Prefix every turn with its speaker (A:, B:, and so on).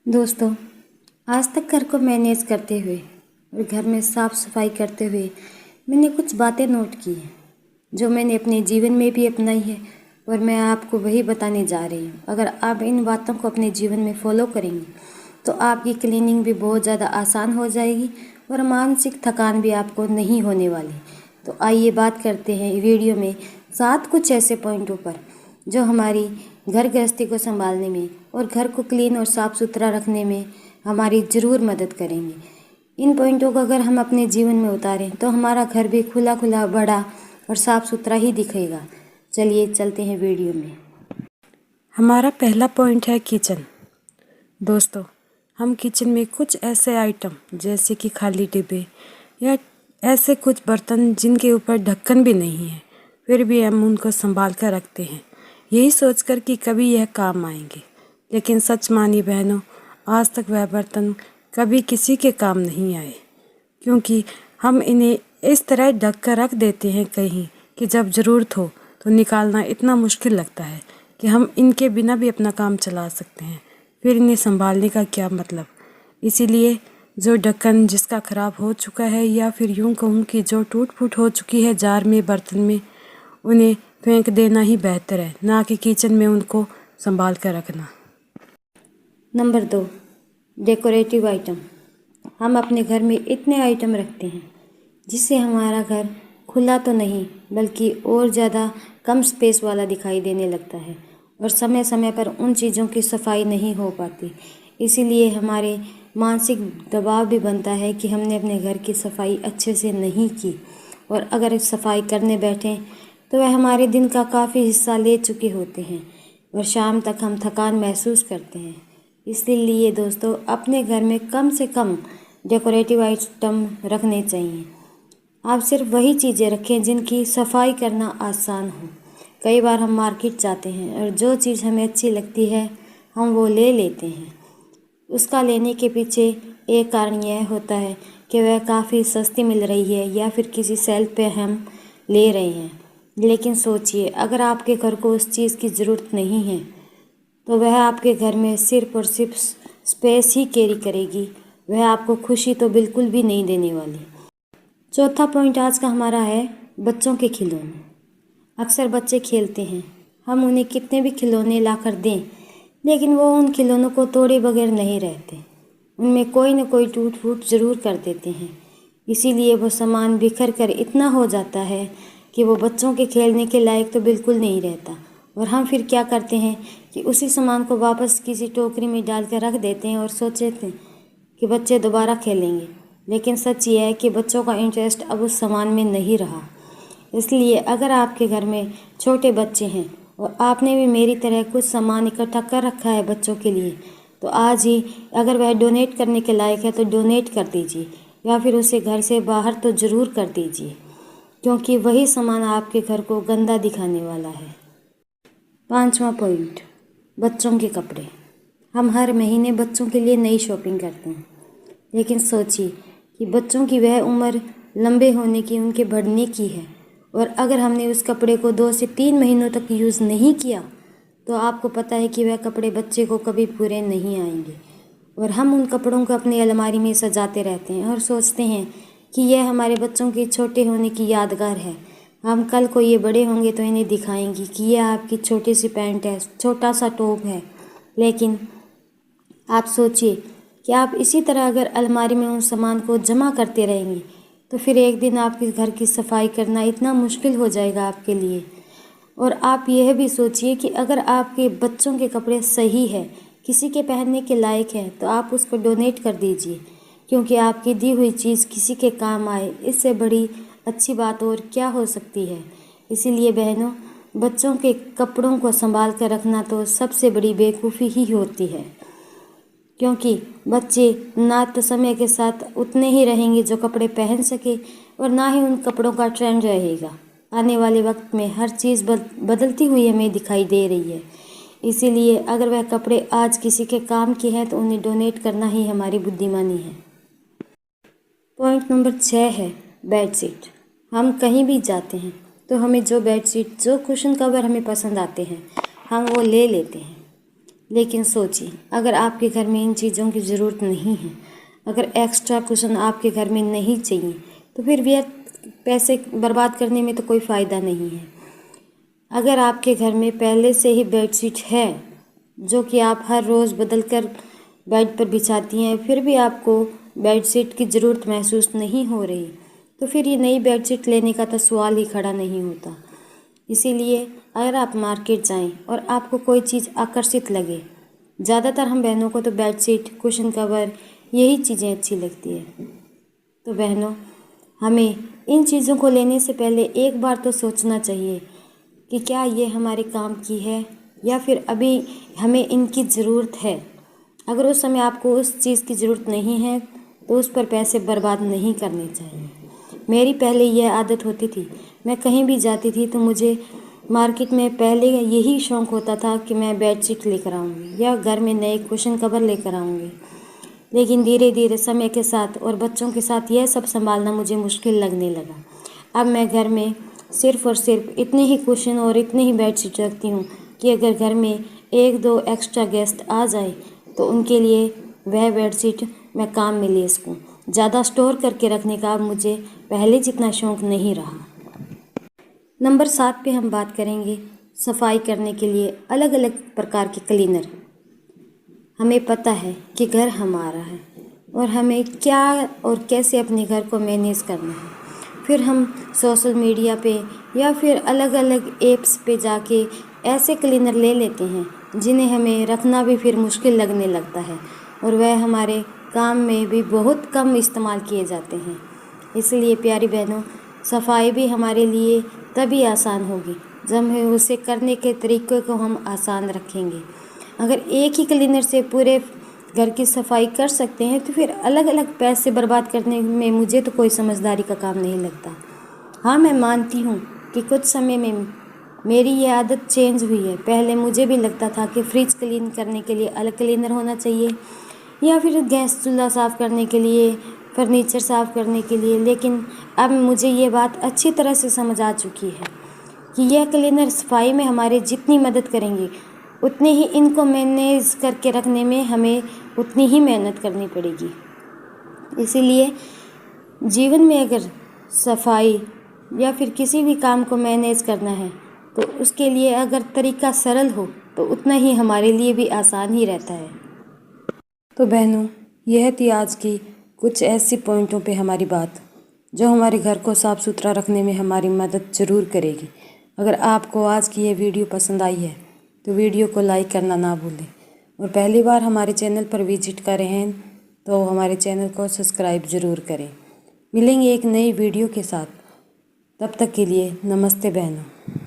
A: दोस्तों, आज तक घर को मैनेज करते हुए और घर में साफ सफाई करते हुए मैंने कुछ बातें नोट की हैं जो मैंने अपने जीवन में भी अपनाई है और मैं आपको वही बताने जा रही हूँ। अगर आप इन बातों को अपने जीवन में फॉलो करेंगे तो आपकी क्लीनिंग भी बहुत ज़्यादा आसान हो जाएगी और मानसिक थकान भी आपको नहीं होने वाली। तो आइए बात करते हैं वीडियो में 7 कुछ ऐसे पॉइंटों पर जो हमारी घर गृहस्थी को संभालने में और घर को क्लीन और साफ़ सुथरा रखने में हमारी ज़रूर मदद करेंगे। इन पॉइंटों को अगर हम अपने जीवन में उतारें तो हमारा घर भी खुला खुला, बड़ा और साफ़ सुथरा ही दिखेगा। चलिए चलते हैं वीडियो में।
B: हमारा पहला पॉइंट है किचन। दोस्तों, हम किचन में कुछ ऐसे आइटम जैसे कि खाली डिब्बे या ऐसे कुछ बर्तन जिनके ऊपर ढक्कन भी नहीं है, फिर भी हम उनको संभाल कर रखते हैं, यही सोचकर कि कभी यह काम आएंगे। लेकिन सच मानिए बहनों, आज तक वह बर्तन कभी किसी के काम नहीं आए, क्योंकि हम इन्हें इस तरह ढक कर रख देते हैं कहीं कि जब ज़रूरत हो तो निकालना इतना मुश्किल लगता है कि हम इनके बिना भी अपना काम चला सकते हैं, फिर इन्हें संभालने का क्या मतलब। इसीलिए जो ढक्कन जिसका ख़राब हो चुका है या फिर यूँ कहूँ कि जो टूट फूट हो चुकी है जार में, बर्तन में, उन्हें फेंक देना ही बेहतर है, ना कि किचन में उनको संभाल कर रखना।
A: Number 2, decorative item. हम अपने घर में इतने आइटम रखते हैं जिससे हमारा घर खुला तो नहीं बल्कि और ज़्यादा कम स्पेस वाला दिखाई देने लगता है और समय समय पर उन चीज़ों की सफाई नहीं हो पाती। इसीलिए हमारे मानसिक दबाव भी बनता है कि हमने अपने घर की सफाई अच्छे से नहीं की और अगर सफाई करने बैठें तो वह हमारे दिन का काफ़ी हिस्सा ले चुके होते हैं और शाम तक हम थकान महसूस करते हैं। इसलिए दोस्तों, अपने घर में कम से कम डेकोरेटिव आइटम रखने चाहिए। आप सिर्फ वही चीज़ें रखें जिनकी सफाई करना आसान हो। कई बार हम मार्केट जाते हैं और जो चीज़ हमें अच्छी लगती है हम वो ले लेते हैं। उसका लेने के पीछे एक कारण यह होता है कि वह काफ़ी सस्ती मिल रही है या फिर किसी सेल पे हम ले रहे हैं। लेकिन सोचिए, अगर आपके घर को उस चीज़ की ज़रूरत नहीं है तो वह आपके घर में सिर्फ और सिर्फ स्पेस ही कैरी करेगी, वह आपको खुशी तो बिल्कुल भी नहीं देने वाली। चौथा पॉइंट आज का हमारा है बच्चों के खिलौने। अक्सर बच्चे खेलते हैं, हम उन्हें कितने भी खिलौने ला कर दें लेकिन वो उन खिलौनों को तोड़े बगैर नहीं रहते। उनमें कोई न कोई टूट फूट ज़रूर कर देते हैं। इसीलिए वो सामान बिखर कर इतना हो जाता है कि वो बच्चों के खेलने के लायक तो बिल्कुल नहीं रहता और हम फिर क्या करते हैं कि उसी सामान को वापस किसी टोकरी में डाल कर रख देते हैं और सोचते हैं कि बच्चे दोबारा खेलेंगे। लेकिन सच ये है कि बच्चों का इंटरेस्ट अब उस सामान में नहीं रहा। इसलिए अगर आपके घर में छोटे बच्चे हैं और आपने भी मेरी तरह कुछ सामान इकट्ठा कर रखा है बच्चों के लिए, तो आज ही अगर वह डोनेट करने के लायक है तो डोनेट कर दीजिए या फिर उसे घर से बाहर तो ज़रूर कर दीजिए, क्योंकि वही सामान आपके घर को गंदा दिखाने वाला है। 5वां पॉइंट, बच्चों के कपड़े। हम हर महीने बच्चों के लिए नई शॉपिंग करते हैं, लेकिन सोचिए कि बच्चों की वह उम्र लंबे होने की, उनके बढ़ने की है और अगर हमने उस कपड़े को 2 से 3 महीनों तक यूज़ नहीं किया तो आपको पता है कि वह कपड़े बच्चे को कभी पूरे नहीं आएंगे और हम उन कपड़ों को अपनी अलमारी में सजाते रहते हैं और सोचते हैं कि यह हमारे बच्चों के छोटे होने की यादगार है। हम कल को ये बड़े होंगे तो इन्हें दिखाएंगे कि यह आपकी छोटी सी पैंट है, छोटा सा टॉप है। लेकिन आप सोचिए कि आप इसी तरह अगर अलमारी में उन सामान को जमा करते रहेंगे तो फिर एक दिन आपके घर की सफाई करना इतना मुश्किल हो जाएगा आपके लिए। और आप यह भी सोचिए कि अगर आपके बच्चों के कपड़े सही है, किसी के पहनने के लायक है, तो आप उसको डोनेट कर दीजिए, क्योंकि आपकी दी हुई चीज़ किसी के काम आए, इससे बड़ी अच्छी बात और क्या हो सकती है। इसीलिए बहनों, बच्चों के कपड़ों को संभाल कर रखना तो सबसे बड़ी बेवकूफ़ी ही होती है, क्योंकि बच्चे ना तो समय के साथ उतने ही रहेंगे जो कपड़े पहन सके और ना ही उन कपड़ों का ट्रेंड रहेगा। आने वाले वक्त में हर चीज़ बदलती हुई हमें दिखाई दे रही है। इसीलिए अगर वह कपड़े आज किसी के काम के हैं तो उन्हें डोनेट करना ही हमारी बुद्धिमानी है। पॉइंट नंबर 6 है बेडशीट। हम कहीं भी जाते हैं तो हमें जो बेडशीट, जो कुशन कवर हमें पसंद आते हैं हम वो ले लेते हैं, लेकिन सोचिए, अगर आपके घर में इन चीज़ों की ज़रूरत नहीं है, अगर एक्स्ट्रा कुशन आपके घर में नहीं चाहिए, तो फिर व्यर्थ पैसे बर्बाद करने में तो कोई फ़ायदा नहीं है। अगर आपके घर में पहले से ही बेडशीट है जो कि आप हर रोज़ बदल कर बेड पर बिछाती हैं, फिर भी आपको बेडशीट की ज़रूरत महसूस नहीं हो रही, तो फिर ये नई बेडशीट लेने का तो सवाल ही खड़ा नहीं होता। इसीलिए अगर आप मार्केट जाएं और आपको कोई चीज़ आकर्षित लगे, ज़्यादातर हम बहनों को तो बेडशीट, कुशन कवर, यही चीज़ें अच्छी लगती है। तो बहनों, हमें इन चीज़ों को लेने से पहले एक बार तो सोचना चाहिए कि क्या ये हमारे काम की है या फिर अभी हमें इनकी ज़रूरत है। अगर उस समय आपको उस चीज़ की ज़रूरत नहीं है तो उस पर पैसे बर्बाद नहीं करने चाहिए। मेरी पहले यह आदत होती थी, मैं कहीं भी जाती थी तो मुझे मार्केट में पहले यही शौक़ होता था कि मैं बेडशीट लेकर आऊँगी या घर में नए कुशन कवर लेकर आऊँगी। लेकिन धीरे धीरे समय के साथ और बच्चों के साथ यह सब संभालना मुझे मुश्किल लगने लगा। अब मैं घर में सिर्फ़ और सिर्फ इतने ही कुशन और इतनी ही बेडशीट रखती हूँ कि अगर घर में 1-2 एक्स्ट्रा गेस्ट आ जाए तो उनके लिए वह बेडशीट मैं काम में ले सकूँ। ज़्यादा स्टोर करके रखने का अब मुझे पहले जितना शौक़ नहीं रहा। नंबर 7 पे हम बात करेंगे सफाई करने के लिए अलग अलग प्रकार के क्लीनर। हमें पता है कि घर हमारा है और हमें क्या और कैसे अपने घर को मैनेज करना है। फिर हम सोशल मीडिया पे या फिर अलग अलग ऐप्स पे जाके ऐसे क्लीनर ले लेते हैं जिन्हें हमें रखना भी फिर मुश्किल लगने लगता है और वह हमारे काम में भी बहुत कम इस्तेमाल किए जाते हैं। इसलिए प्यारी बहनों, सफाई भी हमारे लिए तभी आसान होगी जब हम उसे करने के तरीक़े को हम आसान रखेंगे। अगर एक ही क्लीनर से पूरे घर की सफाई कर सकते हैं तो फिर अलग अलग पैसे बर्बाद करने में मुझे तो कोई समझदारी का काम नहीं लगता। हाँ, मैं मानती हूँ कि कुछ समय में मेरी ये आदत चेंज हुई है। पहले मुझे भी लगता था कि फ्रिज क्लीन करने के लिए अलग क्लीनर होना चाहिए या फिर गैस चूल्हा साफ़ करने के लिए, फर्नीचर साफ़ करने के लिए, लेकिन अब मुझे ये बात अच्छी तरह से समझ आ चुकी है कि यह क्लीनर सफाई में हमारे जितनी मदद करेंगे उतने ही इनको मैनेज करके रखने में हमें उतनी ही मेहनत करनी पड़ेगी। इसीलिए जीवन में अगर सफाई या फिर किसी भी काम को मैनेज करना है तो उसके लिए अगर तरीका सरल हो तो उतना ही हमारे लिए भी आसान ही रहता है।
B: तो बहनों, यह थी आज की कुछ ऐसी पॉइंटों पे हमारी बात जो हमारे घर को साफ़ सुथरा रखने में हमारी मदद ज़रूर करेगी। अगर आपको आज की ये वीडियो पसंद आई है तो वीडियो को लाइक करना ना भूलें और पहली बार हमारे चैनल पर विजिट कर रहे हैं तो हमारे चैनल को सब्सक्राइब ज़रूर करें। मिलेंगे एक नई वीडियो के साथ, तब तक के लिए नमस्ते बहनों।